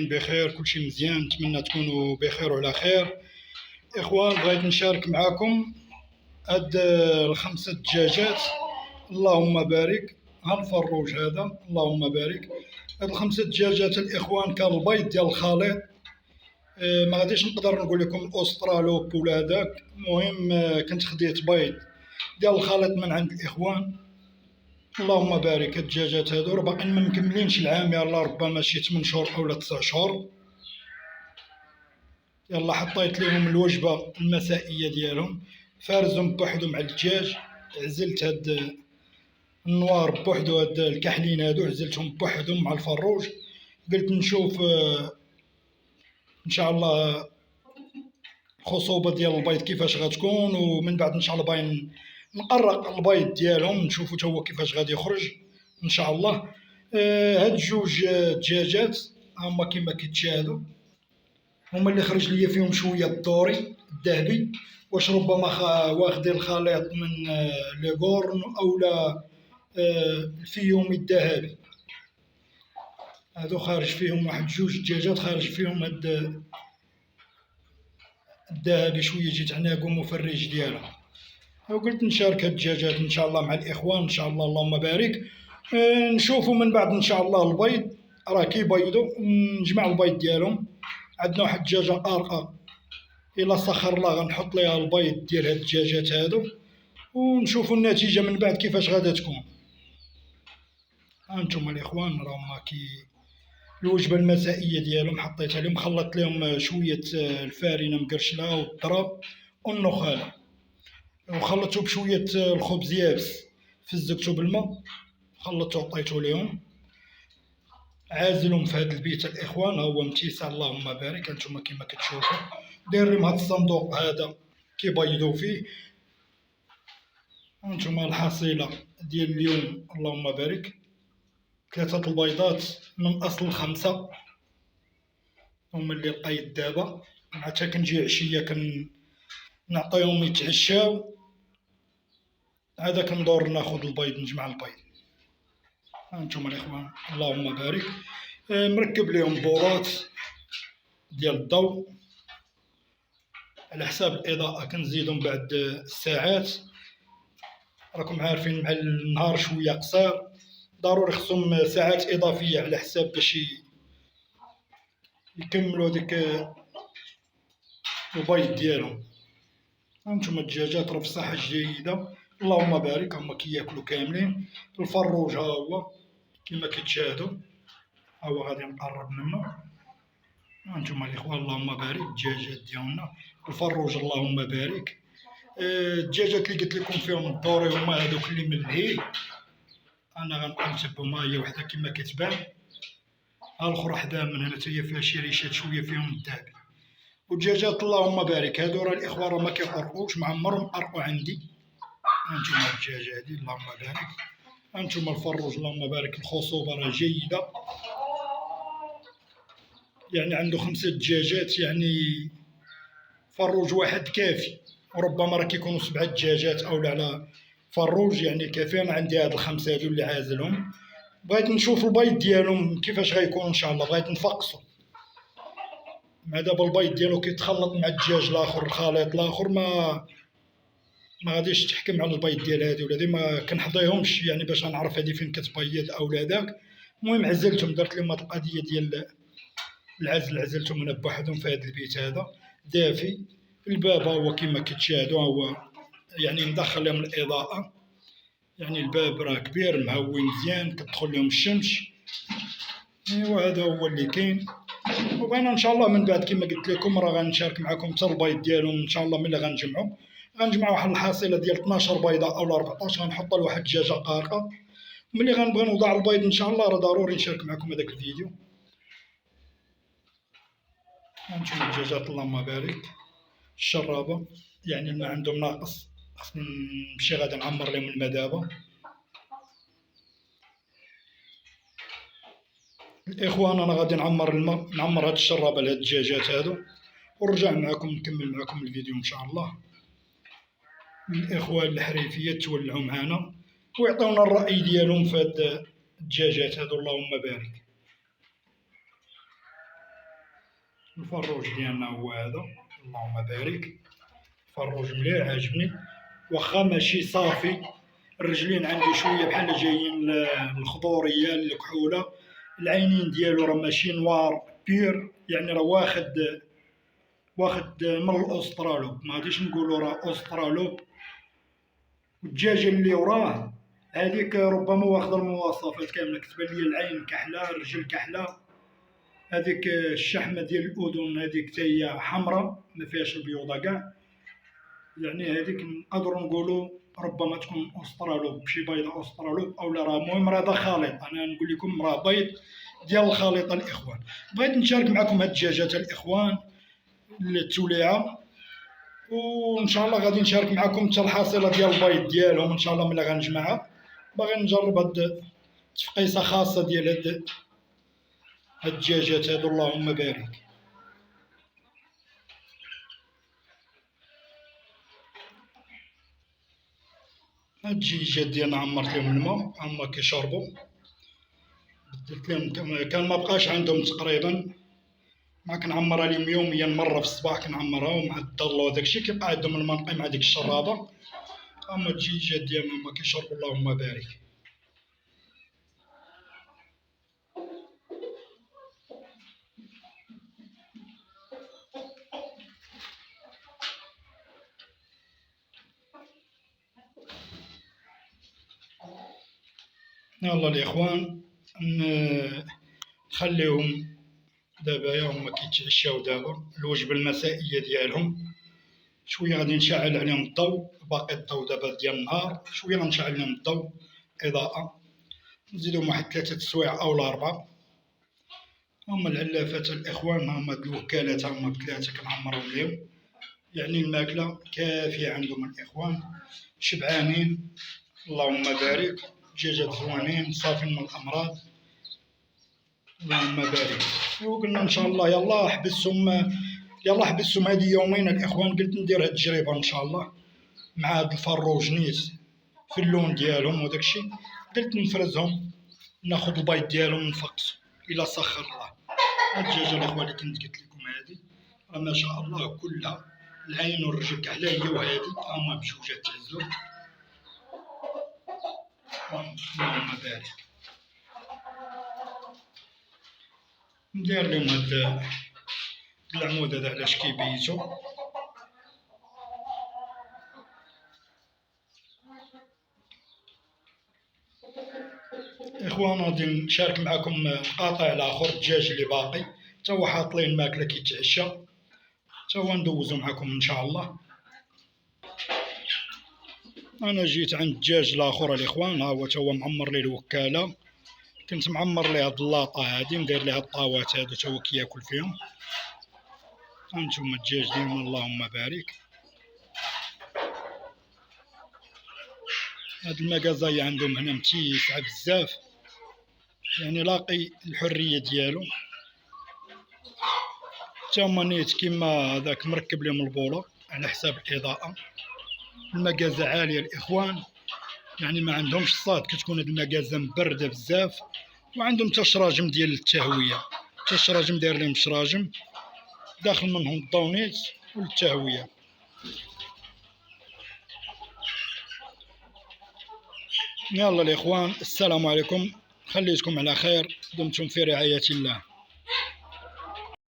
بخير، كلشي مزيان. نتمنى تكونوا بخير وعلى خير. اخوان، بغيت نشارك معكم هاد الخمسه دجاجات. اللهم بارك. هالفروج هذا اللهم بارك. هاد الخمسه دجاجات الاخوان كان البيض ديال الخليط. ما غاديش نقدر نقول لكم الاسترالوب ولا هذاك. المهم كنت خديت بيض ديال الخليط من عند الاخوان. اللهم بارك. الدجاجات هادو راه باقيين ما مكملينش العام، يلاه ربما شي 8 شهور اولا 9 شهور. يلا حطيت لهم الوجبه المسائيه ديالهم، فارزهم بوحدهم مع الدجاج. عزلت هاد النوار بوحدو، هاد الكحلين هادو عزلتهم بوحدهم مع الفروج. قلت نشوف ان شاء الله الخصوبه ديال البيض كيفاش غتكون، ومن بعد ان شاء الله باين نقرق البيض ديالهم نشوفو تا هو كيفاش غادي يخرج ان شاء الله. هاد جوج دجاجات هما كما كتشاهدوا، هما اللي خرج ليا فيهم شويه الدوري الذهبي. واش ربما واخدين الخليط من ليغورن اولا الفيومي الذهبي. هادو خارج فيهم واحد جوج دجاجات، خارج فيهم هاد الذهبي شويه، جيت عناق ومفرج ديالها. وقلت نشارك هاد الدجاجات ان شاء الله مع الاخوان ان شاء الله. اللهم بارك. نشوفوا من بعد ان شاء الله البيض راه كيبيضوا، نجمع البيض ديالهم. عندنا واحد الدجاجه قارقه، الا سخر الله غنحط ليها البيض ديال هاد الدجاجات هادو، ونشوفوا النتيجه من بعد كيفاش غادا تكون. هانتوما الاخوان راهما الوجبه المسائيه ديالهم حطيت عليهم، خلطت لهم شويه الفارينه مقرشله والذره والنخاله، وخلطته بشويه الخبز يابس، فزقته بالماء، خلطته وعطيته لهم. عازلهم في هذا البيت الاخوان، ها هو امتساع اللهم بارك. هانتوما كما كتشوفوا دايرين هذا الصندوق هذا كيبيضوا فيه. هانتوما الحصيله ديال اليوم اللهم بارك، 3 البيضات من اصل 5 هما اللي لقيت دابا. حتى كنجي عشيه نعطيهم يتعشاو، هذا كندور ناخذ البيض نجمع البيض. هانتوما الاخوان اللهم بارك. مركب لهم بورات ديال الضوء على حساب الاضاءه، كنزيدهم بعد الساعات. راكم عارفين مع النهار شويه قصير، ضروري خصهم ساعات اضافيه على حساب باش يكملوا ديك البيض ديالهم. هانتوما الدجاجات راه في صحه جيده اللهم بارك، هما كياكلوا كاملين. الفروج ها هو كما كتشاهدوا، ها هو غادي نقرب منه. هانتوما الاخوان اللهم بارك. الدجاجات ديالنا الفروج اللهم بارك. الدجاجات اللي قلت لكم فيهم الدوري هما هذوك اللي من الهيل. انا غنبقى نتبعهم، ها هي وحده كما كتبان، ها الاخرى حدا من هنا حتى هي فيها شي ريشات شويه فيهم الذهبي. والدجاجات اللهم بارك هادو راه الاخوان راه ما كيقرقوش، ما عمرهم قرقوا عندي. هانتوما الدجاج هادي اللهم بارك. هانتوما الفروج اللهم بارك، الخصوبه راه جيده، يعني عنده 5 دجاجات، يعني فروج واحد كافي. وربما راه كيكونوا 7 دجاجات اولا على فروج، يعني كافي. انا عندي هاد ال5 هادو اللي عازلهم. بغيت نشوف البيض ديالهم كيفاش غيكون ان شاء الله، بغيت نفقصو. مع دابا البيض ديالو كيتخلط مع الدجاج الاخر، الخليط الاخر ما غاديش تحكم على البيض ديال هادي ولا هادي، ما كنحظيهمش يعني باش نعرف هادي فين كتبيض اولا داك. المهم عزلتهم، درت لهم هاد القضيه ديال العزل، عزلتهم انا بوحدهم في هذا البيت هذا دافي. الباب هو كما كتشاهدوا، هو يعني مدخل لهم الاضاءه، يعني الباب راه كبير مهوي مزيان كتدخل لهم الشمس. ايوا هذا هو اللي كاين. وبغينا ان شاء الله من بعد كما قلت لكم راه غنشارك معكم حتى البيض ديالهم ان شاء الله. ملي غنجمعوا واحد الحصيله ديال 12 بيضه اولا 14، غنحطها لواحد الدجاجه قارقه. ملي غنبغي نوضع البيض ان شاء الله راه ضروري نشارك معكم هذاك الفيديو. هانتوما الدجاجات اللهم بارك. الشرابه يعني ما عندهم ناقص، خصني نمشي غادي نعمر لهم الماء دابا. الاخوان انا غادي نعمر الماء، نعمر هاد الشرابه لهاد الدجاجات هادو، ونرجع معكم نكمل معكم الفيديو ان شاء الله. الاخوان الحريفيه تولعوا معنا ويعطيونا الراي ديالهم في هاد الدجاجات هادو اللهم بارك. الفروج ديالنا هو هذا، اللهم بارك. فروج مليح عاجبني، واخا ماشي صافي، الرجلين عندي شويه بحال جايين الخضوريه الكحوله، العينين ديالو راه ماشي نوار بير، يعني راه واخد من الاوسترالوب، ما غاديش نقولوا راه اوسترالوب. والدجاجه اللي وراه هذيك ربما واخده المواصفات كامله، كتبان لي العين كحله، الرجل كحله، هذيك الشحمه ديال الاذن هذيك حتى هي حمراء ما فيهاش البيوضه كاع، يعني هذيك نقدروا نقولوا ربما تكون اوسترالوب، شي بيضه اوسترالوب او لا، راه المهم راه هذا خليط، انا نقول لكم راه بيض ديال الخليطه الاخوان. بغيت نشارك معكم هاد الدجاجات الاخوان التوليعه، وان شاء الله غادي نشارك معكم حتى الحصيله ديال البيض ديالهم ان شاء الله ملي غنجمعها. باغي نجرب هاد تفقيسه خاصه ديال هاد الدجاجات هادو، اللهم بارك. هاد الدجاجات ديالنا عمرت لهم الماء، هما كيشربوا، بدلت لهم كان ما بقاش عندهم تقريبا، ما كنعمرها لهم يوميا مره في الصباح كنعمرها مع الظل وداكشي، كيبقى عندهم الماء نقي مع ديك الشرابه. اما الدجاجات ديالنا هما كيشربوا، اللهم بارك. يلا الاخوان نخليهم دابا، يا هما كيتعشاو دابا الوجبه المسائيه ديالهم. شويه غادي نشعل عليهم الضوء، باقي الضوء دابا ديال النهار، شويه غنشعل عليهم الضوء اضاءه، نزيدهم واحد 3 سوايع او 4. هما العلافات الاخوان، هما الوكالات، هما ب3 كنعمرهم ليهم، يعني الماكله كافيه عندهم الاخوان، شبعانين اللهم بارك، دجاجات زوانين صافين من الامراض، اللهم بارك. وقلنا ان شاء الله يلا حبسهم هذه يومين الاخوان، قلت ندير هاد التجربه ان شاء الله مع هاد الفروج نيت في اللون ديالهم وداك الشيء، قلت نفرزهم ناخذ البيض ديالهم نفقسو الى سخر الله. هاد الدجاجه الاخوان اللي كنت قلت لكم هذه راه ما شاء الله كلها العين والرجل كحله، هي وهذه هما بجوجات تعزو، اللهم بارك. ندير لهم هاد العمود هذا علاش كيبيتو. اخوان غادي نشارك معكم القطع الاخر، الدجاج اللي باقي حتى هو حاط ليه الماكله كيتعشى، حتى هو ندوزو معكم ان شاء الله. انا جيت عند الدجاج الاخر الاخوان، ها هو حتى هو معمر ليه الوكاله، كنت معمر ليه هاد اللاطه هادي، ندير ليه الطاوات هادو حتى هو كياكل فيهم. هانتوما الدجاج ديالنا اللهم بارك. هاد المكازاي عندهم هنا متيسعه بزاف، يعني لاقي الحريه ديالو، حتى هما نيت كيما هذاك مركب لهم البولو على حساب الاضاءه. المكازا عاليه الاخوان، يعني ما عندهمش الصاد، كتكون هاد المكازا مبرده بزاف، وعندهم حتى شراجم ديال التهويه، حتى الشراجم داير لهم شراجم داخل منهم الدونيت والتهويه. يلا الاخوان، السلام عليكم، خليتكم على خير، دمتم في رعايه الله.